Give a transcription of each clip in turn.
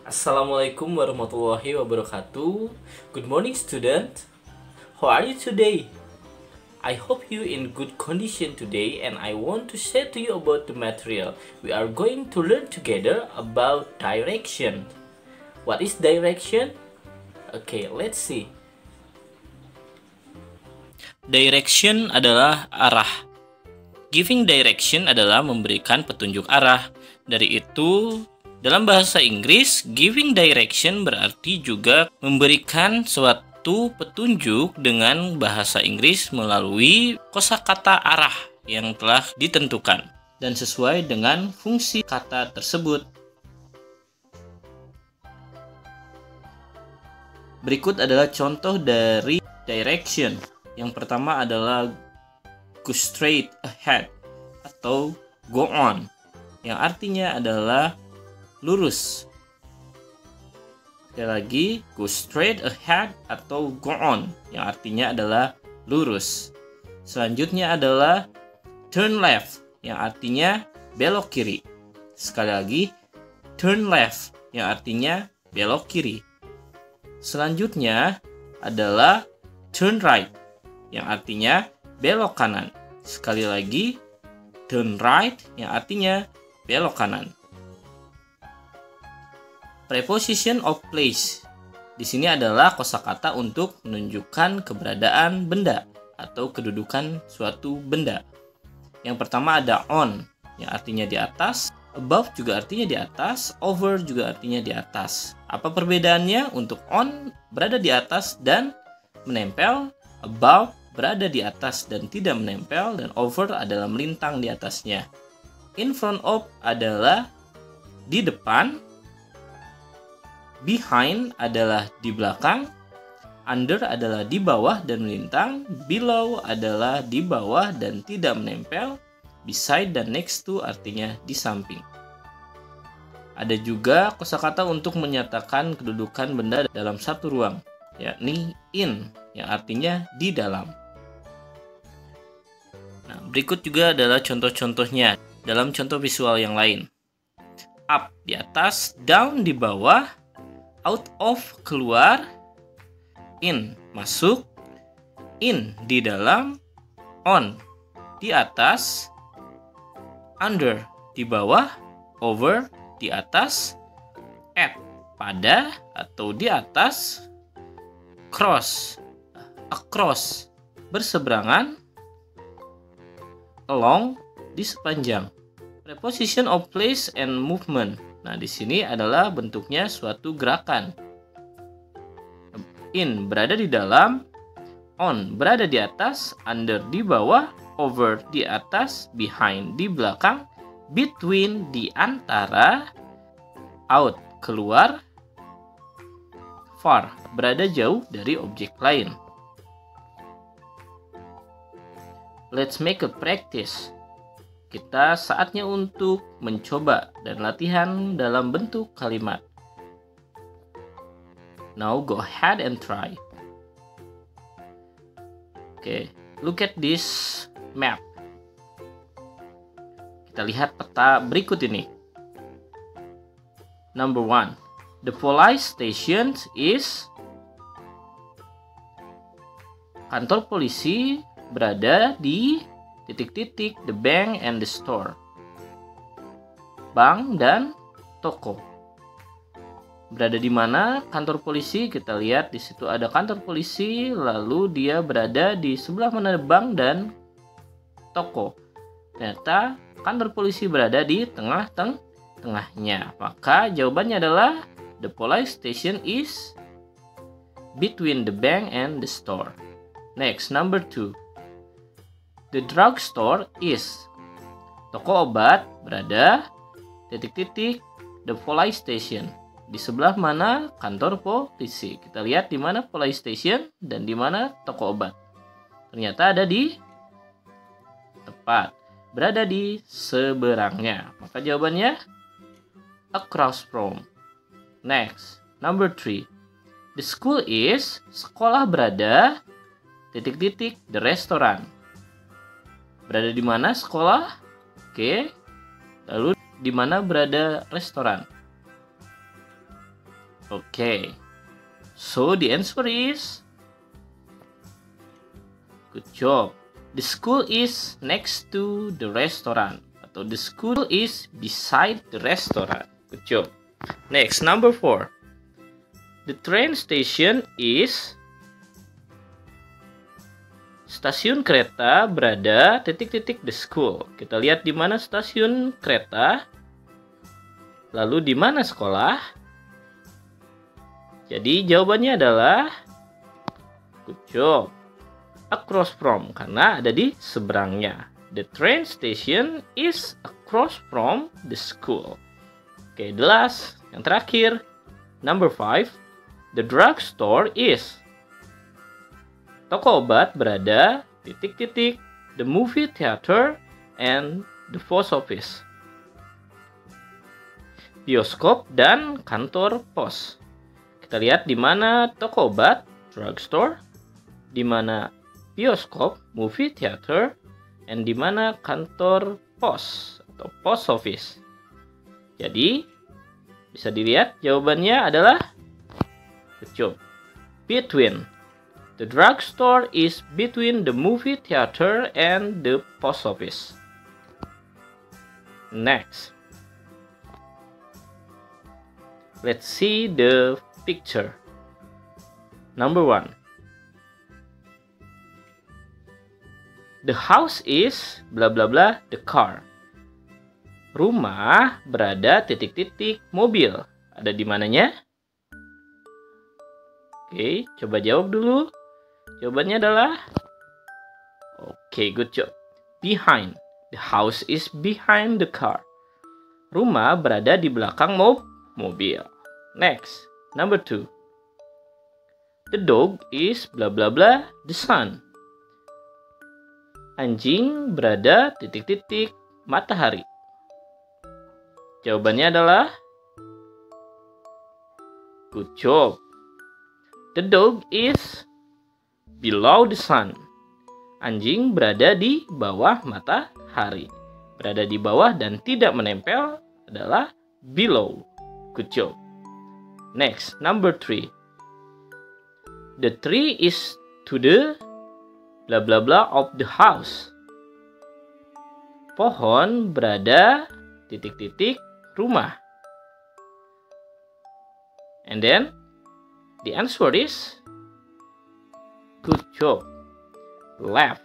Assalamualaikum warahmatullahi wabarakatuh. Good morning, student. How are you today? I hope you in good condition today, and I want to share to you about the material we are going to learn together about direction. What is direction? Okay, let's see. Direction adalah arah. Giving direction adalah memberikan petunjuk arah. Dari itu, dalam bahasa Inggris, giving direction berarti juga memberikan suatu petunjuk dengan bahasa Inggris melalui kosakata arah yang telah ditentukan dan sesuai dengan fungsi kata tersebut. Berikut adalah contoh dari direction. Yang pertama adalah go straight ahead atau go on, yang artinya adalah lurus. Sekali lagi, go straight ahead atau go on, yang artinya adalah lurus. Selanjutnya adalah turn left, yang artinya belok kiri. Sekali lagi, turn left, yang artinya belok kiri. Selanjutnya adalah turn right, yang artinya belok kanan. Sekali lagi, turn right, yang artinya belok kanan. Preposition of place di sini adalah kosakata untuk menunjukkan keberadaan benda atau kedudukan suatu benda. Yang pertama ada on, yang artinya di atas, above juga artinya di atas, over juga artinya di atas. Apa perbedaannya? Untuk on berada di atas dan menempel, above berada di atas dan tidak menempel, dan over adalah melintang di atasnya. In front of adalah di depan, behind adalah di belakang, under adalah di bawah dan melintang, below adalah di bawah dan tidak menempel, beside dan next to artinya di samping. Ada juga kosakata untuk menyatakan kedudukan benda dalam satu ruang, yakni in, yang artinya di dalam. Nah, berikut juga adalah contoh-contohnya dalam contoh visual yang lain. Up di atas, down di bawah, out of keluar, in masuk, in di dalam, on di atas, under di bawah, over di atas, at pada atau di atas, cross across berseberangan, along di sepanjang. Preposition of place and movement. Nah, di sini adalah bentuknya suatu gerakan. In berada di dalam, on berada di atas, under di bawah, over di atas, behind di belakang, between di antara, out keluar, far berada jauh dari objek lain. Let's make a practice. Kita saatnya untuk mencoba dan latihan dalam bentuk kalimat. Now go ahead and try. Okay, look at this map. Kita lihat peta berikut ini. Number 1. The police station is. Kantor polisi berada di titik-titik the bank and the store. Bank dan toko. Berada di mana kantor polisi? Kita lihat di situ ada kantor polisi, lalu dia berada di sebelah mana bank dan toko. Ternyata kantor polisi berada di tengahnya. Maka jawabannya adalah the police station is between the bank and the store. Next, number 2. The drugstore is. Toko obat berada titik-titik the police station. Di sebelah mana kantor polisi? Kita lihat di mana police station dan di mana toko obat. Ternyata ada di tepat, berada di seberangnya. Maka jawabannya across from. Next, number 3. The school is. Sekolah berada titik-titik the restaurant. Berada di mana sekolah? Oke. Lalu di mana berada restoran? Okay. So the answer is good job. The school is next to the restaurant. Atau the school is beside the restaurant. Good job. Next, number 4. The train station is. Stasiun kereta berada titik-titik the school. Kita lihat di mana stasiun kereta. Lalu di mana sekolah? Jadi jawabannya adalah good job. Across from, karena ada di seberangnya. The train station is across from the school. Oke, the last, yang terakhir. Number 5. The drugstore is. Toko obat berada titik-titik the movie theater and the post office. Bioskop dan kantor pos. Kita lihat di mana toko obat, drugstore, di mana bioskop, movie theater, and di mana kantor pos atau post office. Jadi, bisa dilihat jawabannya adalah good job. Between. The drugstore is between the movie theater and the post office. Next. Let's see the picture. Number 1. The house is bla bla bla the car. Rumah berada titik-titik mobil. Ada di mananya? Oke, coba jawab dulu. Jawabannya adalah good job. Behind. The house is behind the car. Rumah berada di belakang mobil. Next, number 2. The dog is bla bla bla the sun. Anjing berada titik-titik matahari. Jawabannya adalah good job. The dog is below the sun. Anjing berada di bawah matahari. Berada di bawah dan tidak menempel adalah below. Good job. Next, number 3. The tree is to the bla bla bla of the house. Pohon berada titik-titik rumah. And then the answer is good job. Left.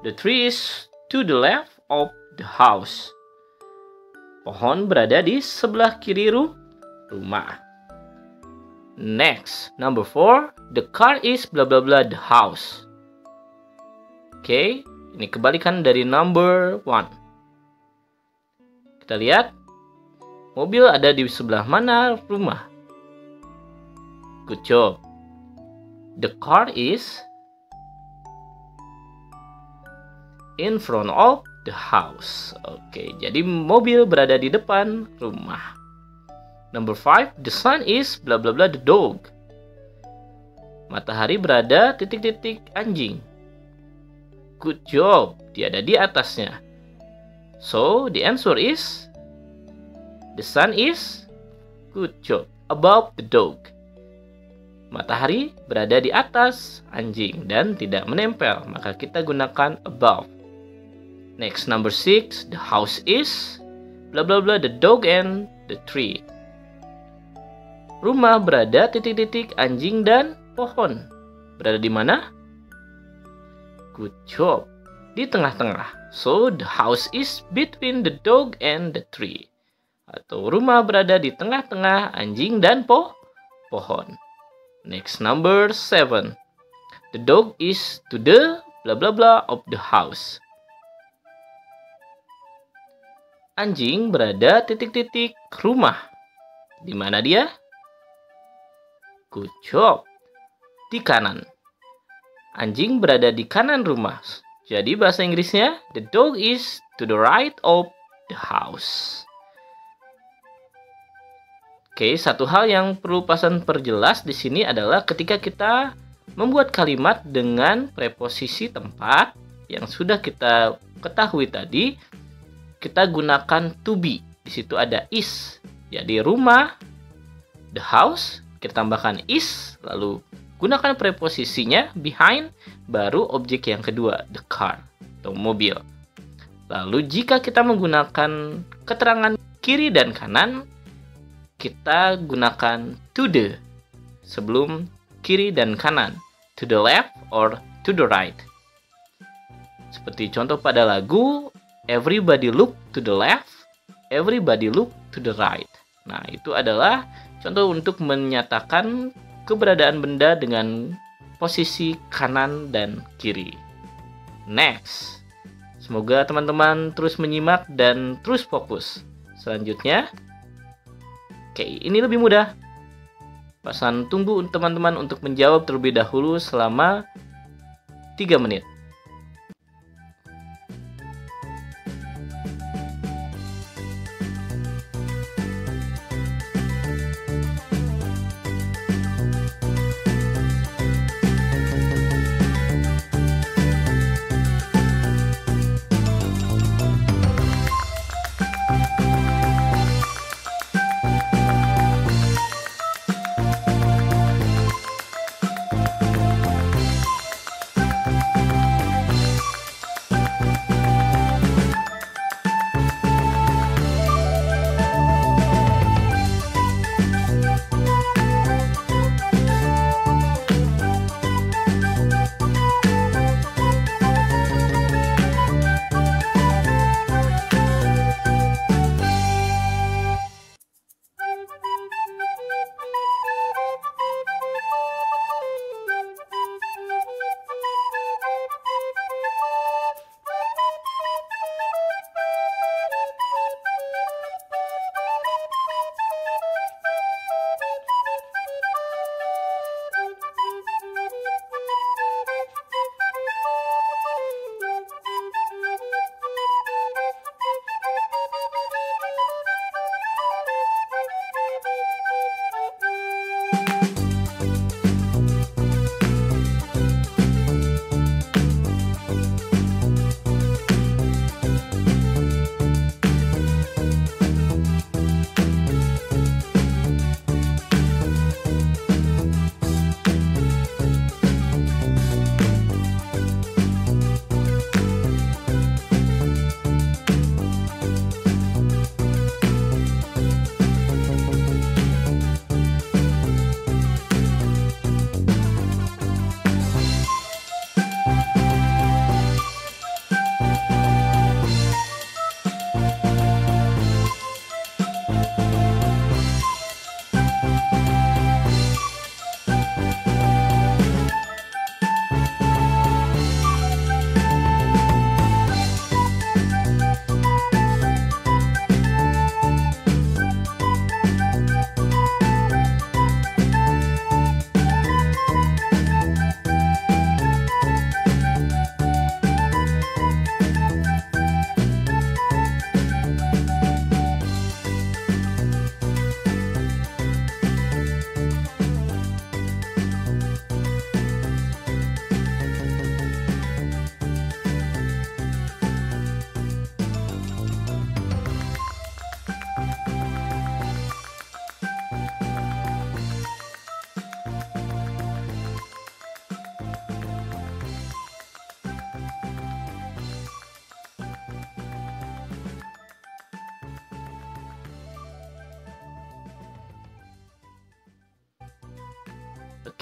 The tree is to the left of the house. Pohon berada di sebelah kiri rumah. Next, number 4. The car is bla bla bla the house. Oke, ini kebalikan dari number 1. Kita lihat. Mobil ada di sebelah mana rumah? Good job. The car is in front of the house. Oke, jadi mobil berada di depan rumah. Number 5, the sun is bla bla bla the dog. Matahari berada titik-titik anjing. Good job, dia ada di atasnya. So, the answer is the sun is good job above the dog. Matahari berada di atas anjing dan tidak menempel, maka kita gunakan above. Next, number 6, the house is bla bla bla the dog and the tree. Rumah berada titik-titik anjing dan pohon. Berada di mana? Good job. Di tengah-tengah. So, the house is between the dog and the tree. Atau rumah berada di tengah-tengah anjing dan pohon. Next, number 7. The dog is to the bla bla bla of the house. Anjing berada titik-titik rumah. Di mana dia? Good job. Di kanan. Anjing berada di kanan rumah. Jadi bahasa Inggrisnya, the dog is to the right of the house. Oke, satu hal yang perlu Pasan perjelas di sini adalah ketika kita membuat kalimat dengan preposisi tempat yang sudah kita ketahui tadi, kita gunakan to be. Di situ ada is. Jadi rumah The house, kita tambahkan is, lalu gunakan preposisinya behind, baru objek yang kedua, the car, atau mobil. Lalu jika kita menggunakan keterangan kiri dan kanan, kita gunakan to the sebelum kiri dan kanan, to the left or to the right. Seperti contoh pada lagu, everybody look to the left, everybody look to the right. Nah, itu adalah contoh untuk menyatakan keberadaan benda dengan posisi kanan dan kiri. Next. Semoga teman-teman terus menyimak dan terus fokus. Selanjutnya, oke, ini lebih mudah. Pasan tunggu teman-teman untuk menjawab terlebih dahulu selama 3 menit.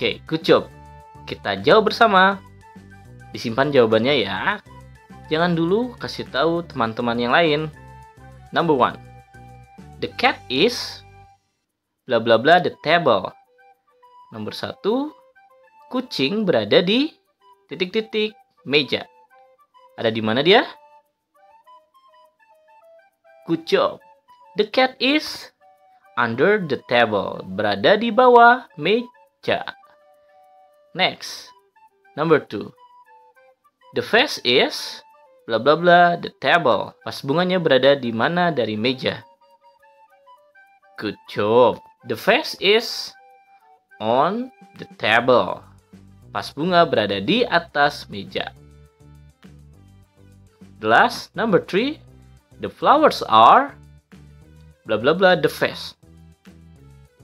Oke, good job. Kita jawab bersama. Disimpan jawabannya ya. Jangan dulu kasih tahu teman-teman yang lain. Number 1. The cat is bla bla bla the table. Nomor 1. Kucing berada di titik-titik meja. Ada di mana dia? Good job. The cat is under the table. Berada di bawah meja. Next. Number 2. The vase is bla bla bla the table. Vas bunganya berada di mana dari meja? Good job. The vase is on the table. Vas bunga berada di atas meja. The last, number 3. The flowers are bla bla bla the vase.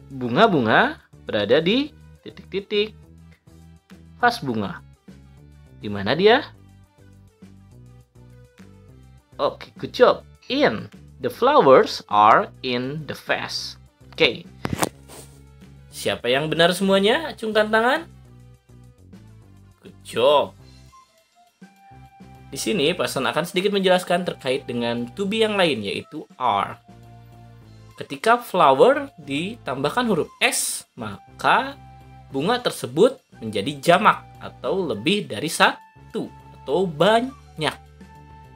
Bunga-bunga berada di titik-titik. Vas bunga. Di mana dia? Oke, good job. In. The flowers are in the vase. Oke. Siapa yang benar semuanya? Acungkan tangan. Good job. Di sini Pasan akan sedikit menjelaskan terkait dengan to be yang lain, yaitu are. Ketika flower ditambahkan huruf S, maka bunga tersebut menjadi jamak atau lebih dari satu atau banyak.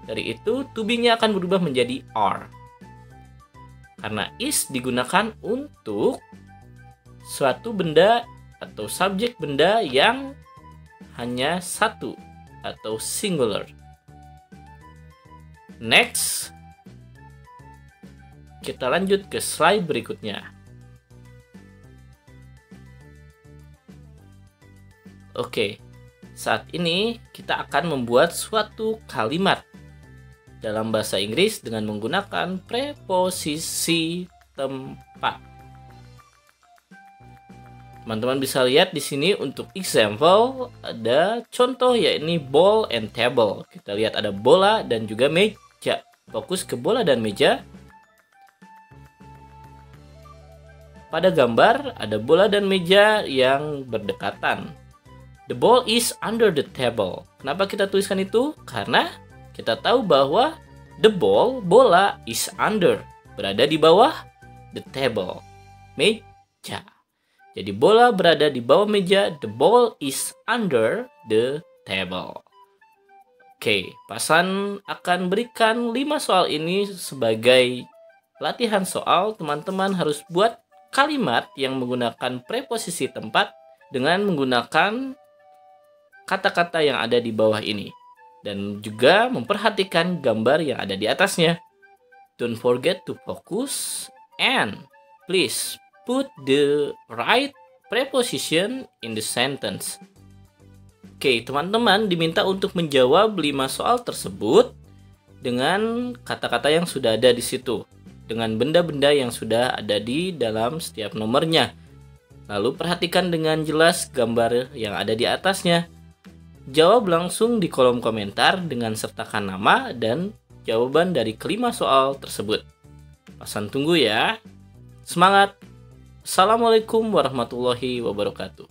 Dari itu, to be-nya akan berubah menjadi are. Karena is digunakan untuk suatu benda atau subjek benda yang hanya satu atau singular. Next, kita lanjut ke slide berikutnya. Oke, saat ini kita akan membuat suatu kalimat dalam bahasa Inggris dengan menggunakan preposisi tempat. Teman-teman bisa lihat di sini untuk example ada contoh, yaitu ball and table. Kita lihat ada bola dan juga meja. Fokus ke bola dan meja. Pada gambar ada bola dan meja yang berdekatan. The ball is under the table. Kenapa kita tuliskan itu? Karena kita tahu bahwa the ball, bola, is under, berada di bawah the table, meja. Jadi bola berada di bawah meja, the ball is under the table. Oke, Pasan akan berikan 5 soal ini sebagai latihan soal. Teman-teman harus buat kalimat yang menggunakan preposisi tempat dengan menggunakan kata-kata yang ada di bawah ini. Dan juga memperhatikan gambar yang ada di atasnya. Don't forget to focus and please put the right preposition in the sentence. Oke, teman-teman diminta untuk menjawab 5 soal tersebut dengan kata-kata yang sudah ada di situ, dengan benda-benda yang sudah ada di dalam setiap nomornya. Lalu perhatikan dengan jelas gambar yang ada di atasnya. Jawab langsung di kolom komentar dengan sertakan nama dan jawaban dari kelima soal tersebut. Pasan tunggu ya. Semangat. Assalamualaikum warahmatullahi wabarakatuh.